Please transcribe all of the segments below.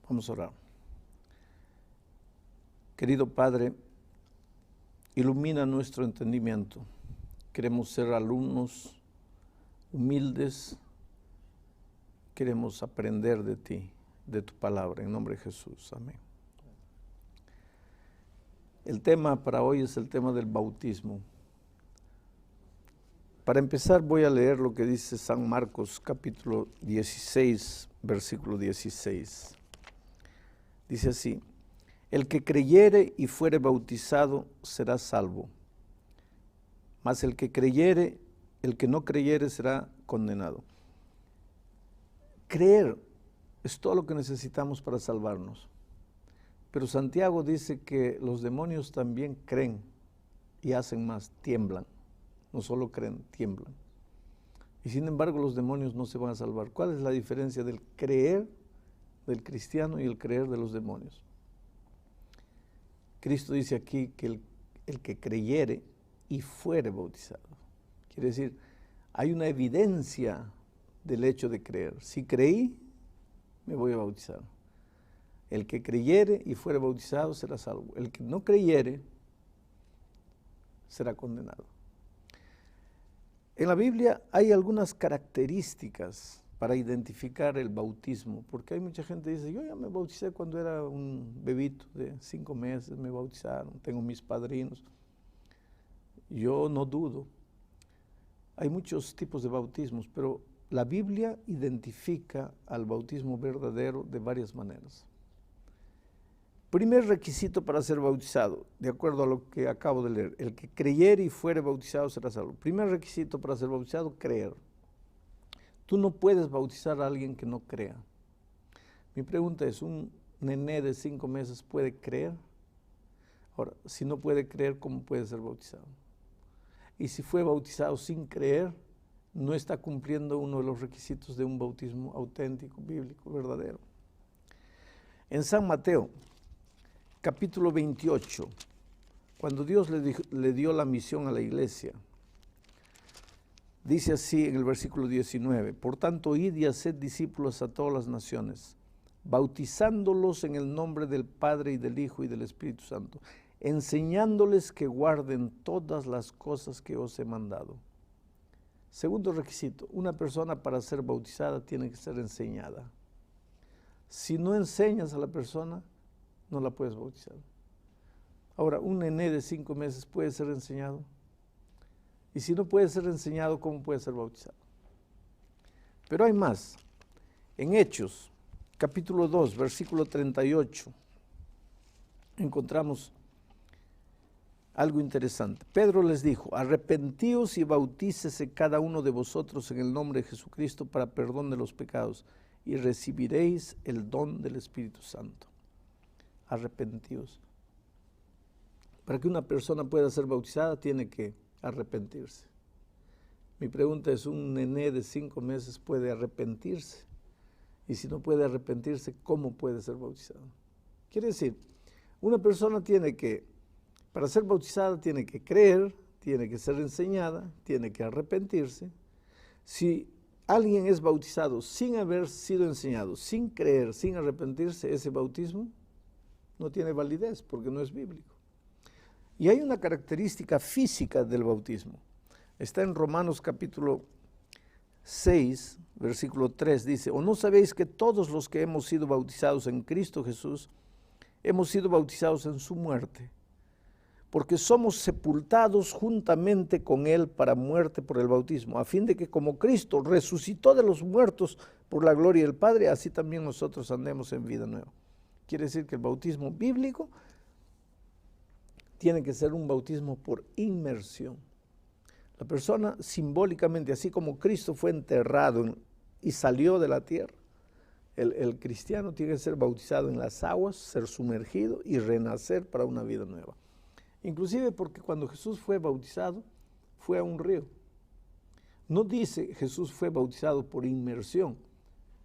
Vamos a orar. Querido Padre, ilumina nuestro entendimiento. Queremos ser alumnos humildes. Queremos aprender de ti, de tu palabra, en nombre de Jesús. Amén. El tema para hoy es el tema del bautismo. Para empezar voy a leer lo que dice San Marcos, capítulo 16, versículo 16. Dice así: el que creyere y fuere bautizado será salvo, mas el que no creyere será condenado. Creer es todo lo que necesitamos para salvarnos. Pero Santiago dice que los demonios también creen y hacen más, tiemblan. No solo creen, tiemblan. Y sin embargo los demonios no se van a salvar. ¿Cuál es la diferencia del creer del cristiano y el creer de los demonios? Cristo dice aquí que el que creyere y fuere bautizado. Quiere decir, hay una evidencia del hecho de creer. Si creí, me voy a bautizar. El que creyere y fuere bautizado será salvo. El que no creyere será condenado. En la Biblia hay algunas características para identificar el bautismo, porque hay mucha gente que dice, yo ya me bauticé cuando era un bebito de 5 meses, me bautizaron, tengo mis padrinos. Yo no dudo. Hay muchos tipos de bautismos, pero la Biblia identifica al bautismo verdadero de varias maneras. Primer requisito para ser bautizado, de acuerdo a lo que acabo de leer: el que creyere y fuere bautizado será salvo. Primer requisito para ser bautizado, creer. Tú no puedes bautizar a alguien que no crea. Mi pregunta es, ¿un nené de 5 meses puede creer? Ahora, si no puede creer, ¿cómo puede ser bautizado? Y si fue bautizado sin creer, no está cumpliendo uno de los requisitos de un bautismo auténtico, bíblico, verdadero. En San Mateo, capítulo 28, cuando Dios le dio la misión a la iglesia, dice así en el versículo 19: por tanto, id y haced discípulos a todas las naciones, bautizándolos en el nombre del Padre y del Hijo y del Espíritu Santo, enseñándoles que guarden todas las cosas que os he mandado. Segundo requisito: una persona para ser bautizada tiene que ser enseñada. Si no enseñas a la persona, no la puedes bautizar. Ahora, un nené de 5 meses puede ser enseñado. Y si no puede ser enseñado, ¿cómo puede ser bautizado? Pero hay más. En Hechos, capítulo 2, versículo 38, encontramos algo interesante. Pedro les dijo: arrepentíos y bautícese cada uno de vosotros en el nombre de Jesucristo para perdón de los pecados, y recibiréis el don del Espíritu Santo. Arrepentíos. Para que una persona pueda ser bautizada, tiene que arrepentirse. Mi pregunta es, ¿un nené de 5 meses puede arrepentirse? Y si no puede arrepentirse, ¿cómo puede ser bautizado? Quiere decir, una persona para ser bautizada tiene que creer, tiene que ser enseñada, tiene que arrepentirse. Si alguien es bautizado sin haber sido enseñado, sin creer, sin arrepentirse, ese bautismo no tiene validez porque no es bíblico. Y hay una característica física del bautismo. Está en Romanos capítulo 6, versículo 3, dice: ¿o no sabéis que todos los que hemos sido bautizados en Cristo Jesús, hemos sido bautizados en su muerte? Porque somos sepultados juntamente con Él para muerte por el bautismo, a fin de que como Cristo resucitó de los muertos por la gloria del Padre, así también nosotros andemos en vida nueva. Quiere decir que el bautismo bíblico tiene que ser un bautismo por inmersión. La persona simbólicamente, así como Cristo fue enterrado y salió de la tierra, el cristiano tiene que ser bautizado en las aguas, ser sumergido y renacer para una vida nueva. Inclusive porque cuando Jesús fue bautizado, fue a un río. No dice Jesús fue bautizado por inmersión,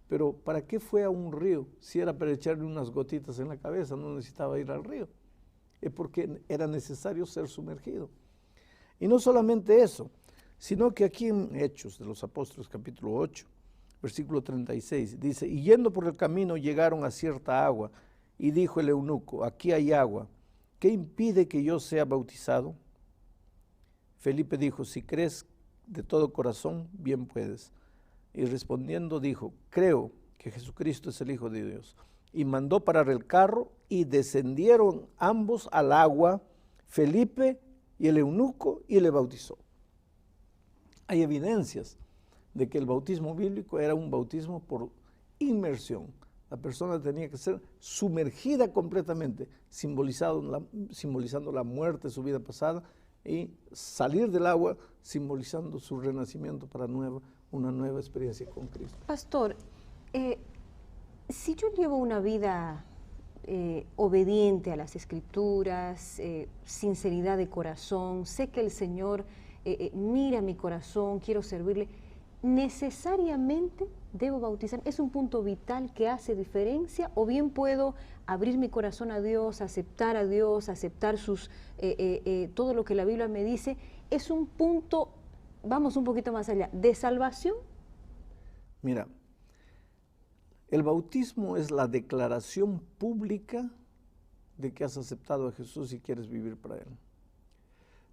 pero ¿para qué fue a un río? Si era para echarle unas gotitas en la cabeza, no necesitaba ir al río. Es porque era necesario ser sumergido. Y no solamente eso, sino que aquí en Hechos de los Apóstoles, capítulo 8, versículo 36, dice, y yendo por el camino llegaron a cierta agua, y dijo el eunuco, aquí hay agua, ¿qué impide que yo sea bautizado? Felipe dijo, si crees de todo corazón, bien puedes. Y respondiendo dijo, creo que Jesucristo es el Hijo de Dios. Y mandó parar el carro y descendieron ambos al agua, Felipe y el eunuco, y le bautizó. Hay evidencias de que el bautismo bíblico era un bautismo por inmersión. La persona tenía que ser sumergida completamente, simbolizando la muerte de su vida pasada, y salir del agua simbolizando su renacimiento para una nueva experiencia con Cristo. Pastor, si yo llevo una vida obediente a las Escrituras, sinceridad de corazón, sé que el Señor mira mi corazón, quiero servirle, ¿necesariamente debo bautizar? ¿Es un punto vital que hace diferencia? ¿O bien puedo abrir mi corazón a Dios, aceptar todo lo que la Biblia me dice? ¿Es un punto, vamos un poquito más allá, de salvación? Mira, el bautismo es la declaración pública de que has aceptado a Jesús y quieres vivir para Él.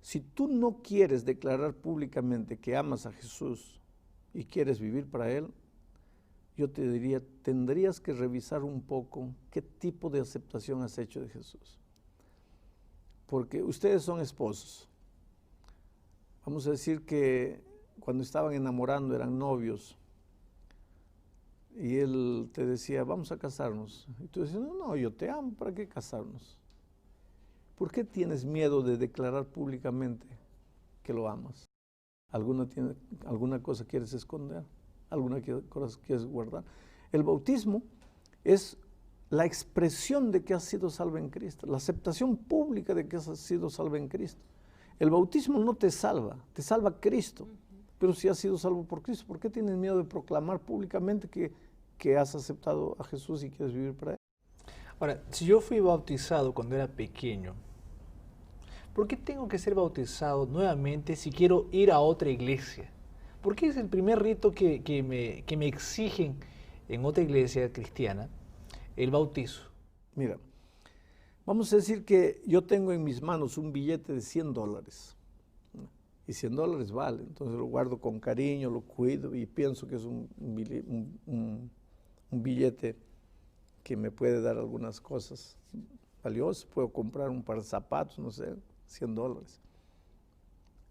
Si tú no quieres declarar públicamente que amas a Jesús y quieres vivir para Él, yo te diría, tendrías que revisar un poco qué tipo de aceptación has hecho de Jesús. Porque ustedes son esposos. Vamos a decir que cuando estaban enamorando eran novios y él te decía, vamos a casarnos. Y tú decías, no, yo te amo, ¿para qué casarnos? ¿Por qué tienes miedo de declarar públicamente que lo amas? ¿Alguna cosa quieres esconder? ¿Alguna cosa quieres guardar? El bautismo es la expresión de que has sido salvo en Cristo, la aceptación pública de que has sido salvo en Cristo. El bautismo no te salva Cristo. Pero si has sido salvo por Cristo, ¿por qué tienes miedo de proclamar públicamente que has aceptado a Jesús y quieres vivir para Él? Ahora, si yo fui bautizado cuando era pequeño, ¿por qué tengo que ser bautizado nuevamente si quiero ir a otra iglesia? ¿Por qué es el primer rito que me exigen en otra iglesia cristiana, el bautizo? Mira, vamos a decir que yo tengo en mis manos un billete de $100. Y $100 vale, entonces lo guardo con cariño, lo cuido y pienso que es un billete que me puede dar algunas cosas valiosas. Puedo comprar un par de zapatos, no sé, $100.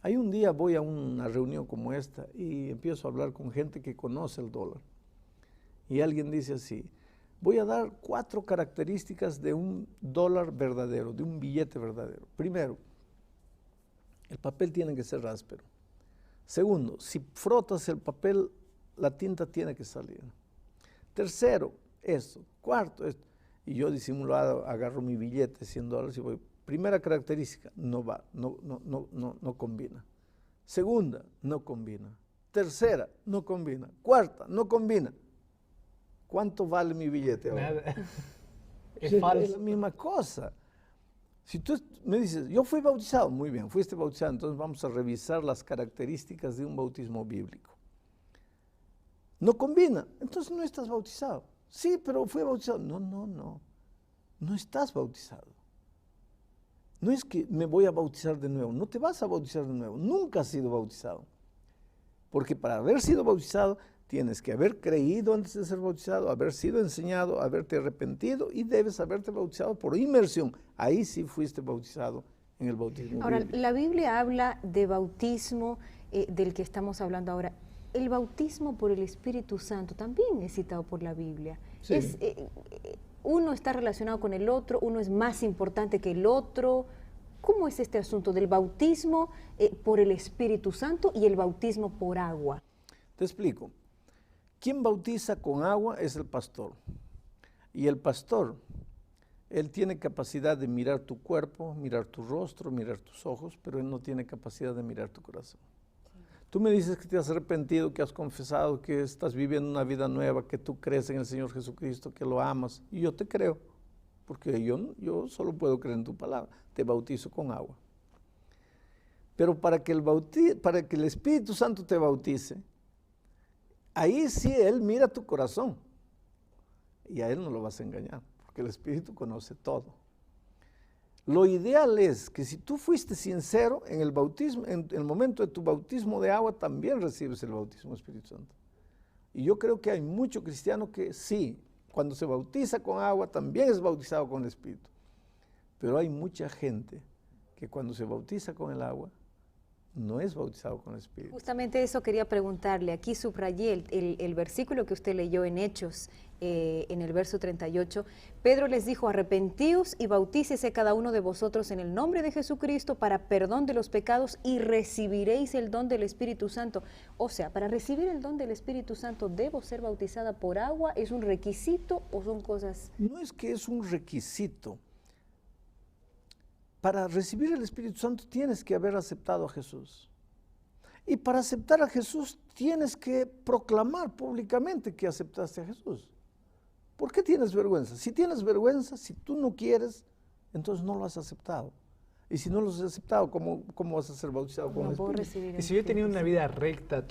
Hay un día voy a una reunión como esta y empiezo a hablar con gente que conoce el dólar. Y alguien dice así, voy a dar 4 características de un dólar verdadero, de un billete verdadero. Primero, el papel tiene que ser áspero. Segundo, si frotas el papel, la tinta tiene que salir. Tercero, esto. Cuarto, esto. Y yo disimulado agarro mi billete, $100 y voy. Primera característica, no va, no combina. Segunda, no combina. Tercera, no combina. Cuarta, no combina. ¿Cuánto vale mi billete ahora? Nada. Es falso. Es la misma cosa. Si tú me dices, yo fui bautizado, muy bien, fuiste bautizado, entonces vamos a revisar las características de un bautismo bíblico. No combina, entonces no estás bautizado. Sí, pero fui bautizado. No estás bautizado. No es que me voy a bautizar de nuevo, no te vas a bautizar de nuevo, nunca has sido bautizado. Porque para haber sido bautizado, tienes que haber creído antes de ser bautizado, haber sido enseñado, haberte arrepentido y debes haberte bautizado por inmersión. Ahí sí fuiste bautizado en el bautismo Ahora, bíblico. la Biblia habla de bautismo del que estamos hablando ahora. El bautismo por el Espíritu Santo también es citado por la Biblia. Sí. Uno está relacionado con el otro, uno es más importante que el otro. ¿Cómo es este asunto del bautismo por el Espíritu Santo y el bautismo por agua? Te explico. Quien bautiza con agua es el pastor. Y el pastor, él tiene capacidad de mirar tu cuerpo, mirar tu rostro, mirar tus ojos, pero él no tiene capacidad de mirar tu corazón. Tú me dices que te has arrepentido, que has confesado, que estás viviendo una vida nueva, que tú crees en el Señor Jesucristo, que lo amas. Y yo te creo, porque yo solo puedo creer en tu palabra. Te bautizo con agua. Pero para que el Espíritu Santo te bautice, ahí sí Él mira tu corazón y a Él no lo vas a engañar, porque el Espíritu conoce todo. Lo ideal es que si tú fuiste sincero en el bautismo, en el momento de tu bautismo de agua, también recibes el bautismo del Espíritu Santo. Y yo creo que hay mucho cristiano que sí, cuando se bautiza con agua, también es bautizado con el Espíritu. Pero hay mucha gente que cuando se bautiza con el agua, no es bautizado con el Espíritu. Justamente eso quería preguntarle. Aquí subrayé el versículo que usted leyó en Hechos, en el verso 38. Pedro les dijo, arrepentíos y bautícese cada uno de vosotros en el nombre de Jesucristo para perdón de los pecados y recibiréis el don del Espíritu Santo. O sea, para recibir el don del Espíritu Santo, ¿debo ser bautizada por agua? ¿Es un requisito o son cosas? No es que es un requisito. Para recibir el Espíritu Santo tienes que haber aceptado a Jesús. Y para aceptar a Jesús tienes que proclamar públicamente que aceptaste a Jesús. ¿Por qué tienes vergüenza? Si tienes vergüenza, si tú no quieres, entonces no lo has aceptado. Y si no lo has aceptado, ¿cómo vas a ser bautizado con el Espíritu? Y si yo he tenido una vida recta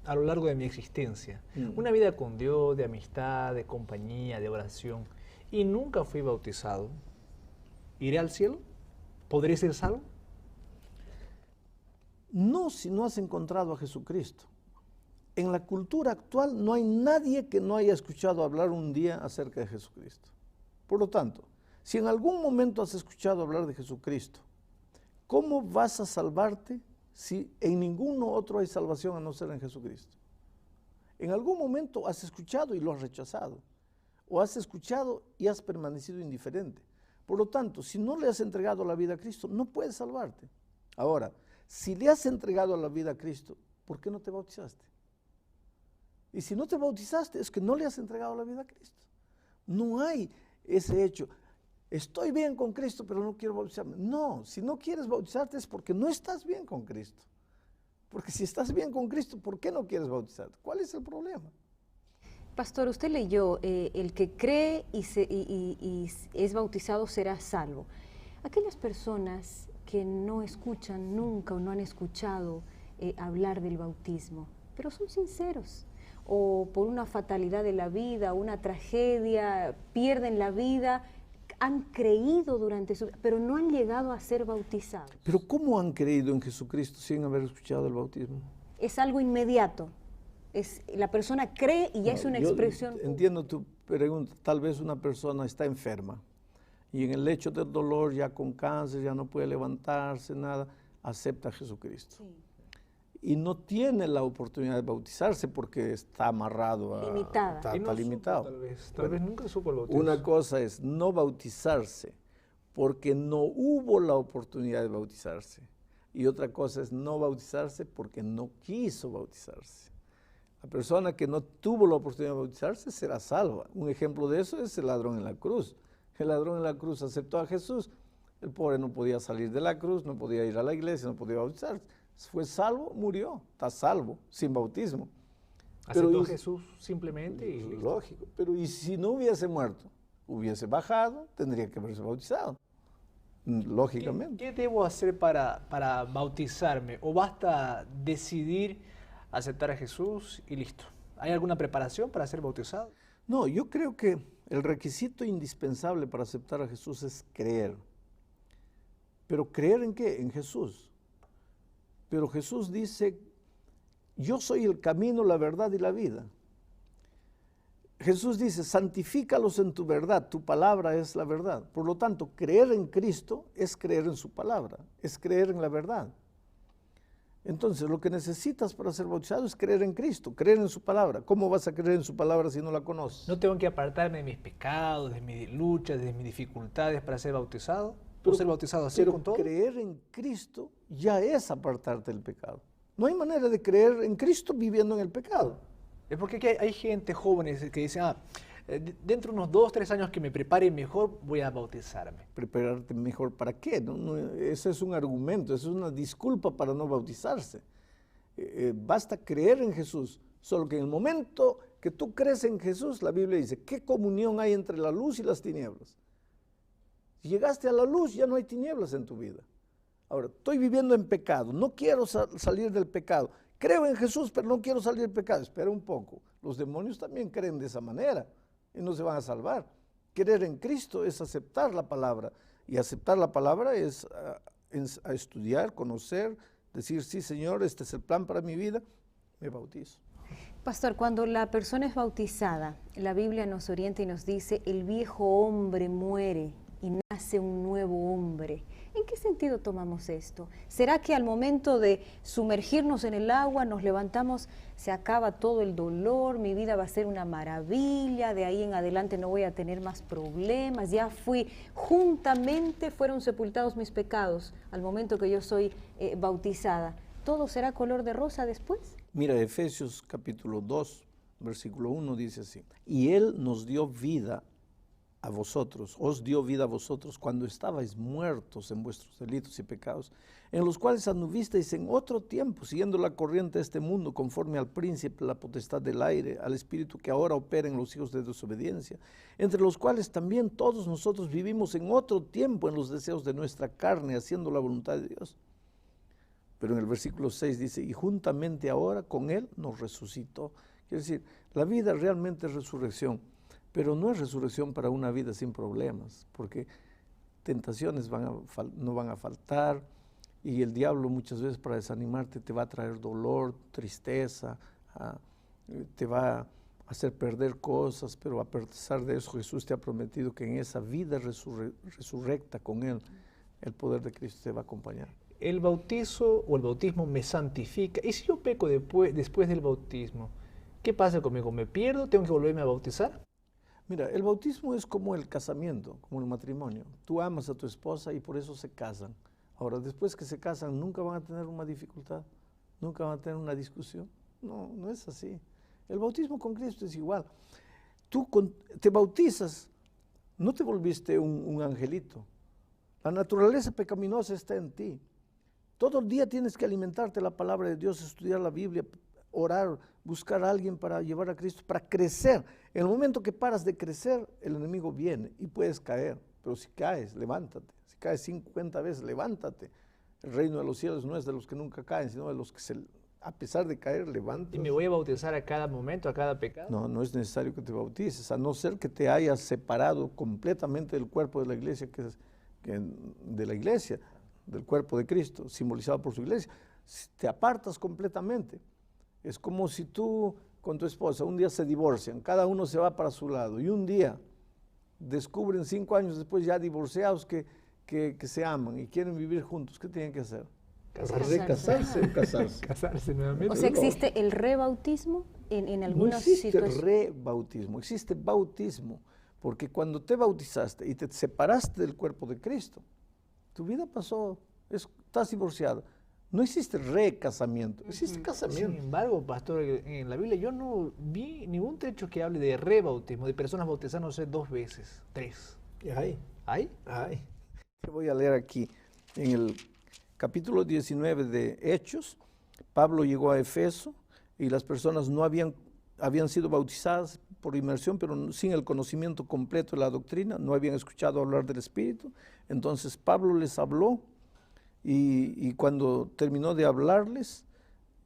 a lo largo de mi existencia, una vida con Dios, de amistad, de compañía, de oración, y nunca fui bautizado, ¿iré al cielo? ¿Podré ser salvo? No, si no has encontrado a Jesucristo. En la cultura actual no hay nadie que no haya escuchado hablar un día acerca de Jesucristo. Por lo tanto, si en algún momento has escuchado hablar de Jesucristo, ¿cómo vas a salvarte si en ninguno otro hay salvación a no ser en Jesucristo? En algún momento has escuchado y lo has rechazado, o has escuchado y has permanecido indiferente. Por lo tanto, si no le has entregado la vida a Cristo, no puedes salvarte. Ahora, si le has entregado la vida a Cristo, ¿por qué no te bautizaste? Y si no te bautizaste, es que no le has entregado la vida a Cristo. No hay ese hecho. Estoy bien con Cristo, pero no quiero bautizarme. No, si no quieres bautizarte es porque no estás bien con Cristo. Porque si estás bien con Cristo, ¿por qué no quieres bautizarte? ¿Cuál es el problema? Pastor, usted leyó, el que cree y es bautizado será salvo. Aquellas personas que no escuchan nunca o no han escuchado hablar del bautismo, pero son sinceros, o por una fatalidad de la vida, una tragedia, pierden la vida, han creído durante su vida, pero no han llegado a ser bautizados. Pero ¿cómo han creído en Jesucristo sin haber escuchado el bautismo? Es algo inmediato. La persona cree y ya es una expresión. Entiendo tu pregunta. Tal vez una persona está enferma y en el lecho del dolor, ya con cáncer, ya no puede levantarse, nada, acepta a Jesucristo. Sí. Y no tiene la oportunidad de bautizarse porque está amarrado a... Limitada. Está limitado. Tal vez nunca supo el bautismo. Una cosa es no bautizarse porque no hubo la oportunidad de bautizarse. Y otra cosa es no bautizarse porque no quiso bautizarse. La persona que no tuvo la oportunidad de bautizarse será salva. Un ejemplo de eso es el ladrón en la cruz. El ladrón en la cruz aceptó a Jesús. El pobre no podía salir de la cruz, no podía ir a la iglesia, no podía bautizarse. Fue salvo, murió, está salvo, sin bautismo. Aceptó a Jesús simplemente y listo. Lógico, pero ¿y si no hubiese muerto? Hubiese bajado, tendría que haberse bautizado. Lógicamente. ¿Qué debo hacer para bautizarme? ¿O basta decidir aceptar a Jesús y listo? ¿Hay alguna preparación para ser bautizado? No, yo creo que el requisito indispensable para aceptar a Jesús es creer. ¿Pero creer en qué? En Jesús. Pero Jesús dice, yo soy el camino, la verdad y la vida. Jesús dice, santifícalos en tu verdad, tu palabra es la verdad. Por lo tanto, creer en Cristo es creer en su palabra, es creer en la verdad. Entonces, lo que necesitas para ser bautizado es creer en Cristo, creer en su palabra. ¿Cómo vas a creer en su palabra si no la conoces? ¿No tengo que apartarme de mis pecados, de mis luchas, de mis dificultades para ser bautizado? ¿Puedo ser bautizado así con todo? Pero creer en Cristo ya es apartarte del pecado. No hay manera de creer en Cristo viviendo en el pecado. Es porque hay gente, jóvenes, que dicen, dentro de unos 2 o 3 años que me prepare mejor, voy a bautizarme. ¿Prepararte mejor para qué? Ese es un argumento, esa es una disculpa para no bautizarse. Basta creer en Jesús, solo que en el momento que tú crees en Jesús, la Biblia dice, ¿qué comunión hay entre la luz y las tinieblas? Si llegaste a la luz, ya no hay tinieblas en tu vida. Ahora, estoy viviendo en pecado, no quiero salir del pecado. Creo en Jesús, pero no quiero salir del pecado. Espera un poco. Los demonios también creen de esa manera y no se van a salvar. Creer en Cristo es aceptar la palabra. Y aceptar la palabra es a estudiar, conocer, decir, sí, Señor, este es el plan para mi vida, me bautizo. Pastor, cuando la persona es bautizada, la Biblia nos orienta y nos dice, el viejo hombre muere y nace un nuevo hombre. ¿En qué sentido tomamos esto? ¿Será que al momento de sumergirnos en el agua, nos levantamos, se acaba todo el dolor, mi vida va a ser una maravilla, de ahí en adelante no voy a tener más problemas, ya juntamente fueron sepultados mis pecados al momento que yo soy bautizada? ¿Todo será color de rosa después? Mira, Efesios capítulo 2, versículo 1 dice así, y Él nos dio vida a vosotros, os dio vida a vosotros cuando estabais muertos en vuestros delitos y pecados, en los cuales anduvisteis en otro tiempo, siguiendo la corriente de este mundo, conforme al príncipe, la potestad del aire, al espíritu que ahora opera en los hijos de desobediencia, entre los cuales también todos nosotros vivimos en otro tiempo en los deseos de nuestra carne, haciendo la voluntad de Dios. Pero en el versículo 6 dice, y juntamente ahora con Él nos resucitó. Quiere decir, la vida realmente es resurrección, pero no es resurrección para una vida sin problemas, porque tentaciones no van a faltar, y el diablo muchas veces para desanimarte te va a traer dolor, tristeza, te va a hacer perder cosas, pero a pesar de eso Jesús te ha prometido que en esa vida resurrecta con Él, el poder de Cristo te va a acompañar. El bautizo o el bautismo me santifica. ¿Y si yo peco después del bautismo? ¿Qué pasa conmigo? ¿Me pierdo? ¿Tengo que volverme a bautizar? Mira, el bautismo es como el casamiento, como el matrimonio. Tú amas a tu esposa y por eso se casan. Ahora, después que se casan, nunca van a tener una dificultad, nunca van a tener una discusión. No, no es así. El bautismo con Cristo es igual. Tú te bautizas, no te volviste un angelito. La naturaleza pecaminosa está en ti. Todo el día tienes que alimentarte la palabra de Dios, estudiar la Biblia, orar, buscar a alguien para llevar a Cristo, para crecer. En el momento que paras de crecer, el enemigo viene y puedes caer. Pero si caes, levántate. Si caes 50 veces, levántate. El reino de los cielos no es de los que nunca caen, sino de los que a pesar de caer, levantan. ¿Y me voy a bautizar a cada momento, a cada pecado? No, no es necesario que te bautices, a no ser que te hayas separado completamente del cuerpo de la iglesia, del cuerpo de Cristo, simbolizado por su iglesia. Te apartas completamente. Es como si tú con tu esposa un día se divorcian, cada uno se va para su lado y un día descubren 5 años después ya divorciados que se aman y quieren vivir juntos. ¿Qué tienen que hacer? ¿Recasarse o casarse? Casarse nuevamente. O sea, ¿existe el rebautismo en algunas situaciones? No existe situaciones? rebautismo, existe bautismo, porque cuando te bautizaste y te separaste del cuerpo de Cristo, tu vida pasó, estás divorciado. No existe recasamiento, existe casamiento. Sin embargo, pastor, en la Biblia yo no vi ningún trecho que hable de rebautismo, de personas bautizándose 2 veces, 3. ¿Hay? ¿Hay? Te voy a leer aquí, en el capítulo 19 de Hechos, Pablo llegó a Efeso y las personas no habían sido bautizadas por inmersión, pero sin el conocimiento completo de la doctrina, no habían escuchado hablar del Espíritu. Entonces Pablo les habló y cuando terminó de hablarles,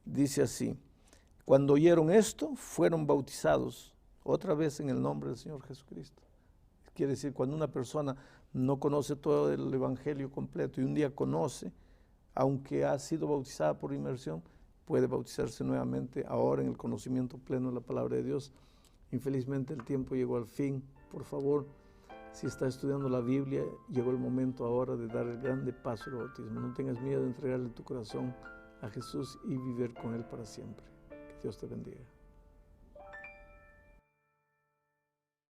dice así, cuando oyeron esto, fueron bautizados otra vez en el nombre del Señor Jesucristo. Quiere decir, cuando una persona no conoce todo el Evangelio completo y un día conoce, aunque ha sido bautizada por inmersión, puede bautizarse nuevamente ahora en el conocimiento pleno de la palabra de Dios. Infelizmente el tiempo llegó al fin. Por favor, si estás estudiando la Biblia, llegó el momento ahora de dar el grande paso del bautismo. No tengas miedo de entregarle tu corazón a Jesús y vivir con Él para siempre. Que Dios te bendiga.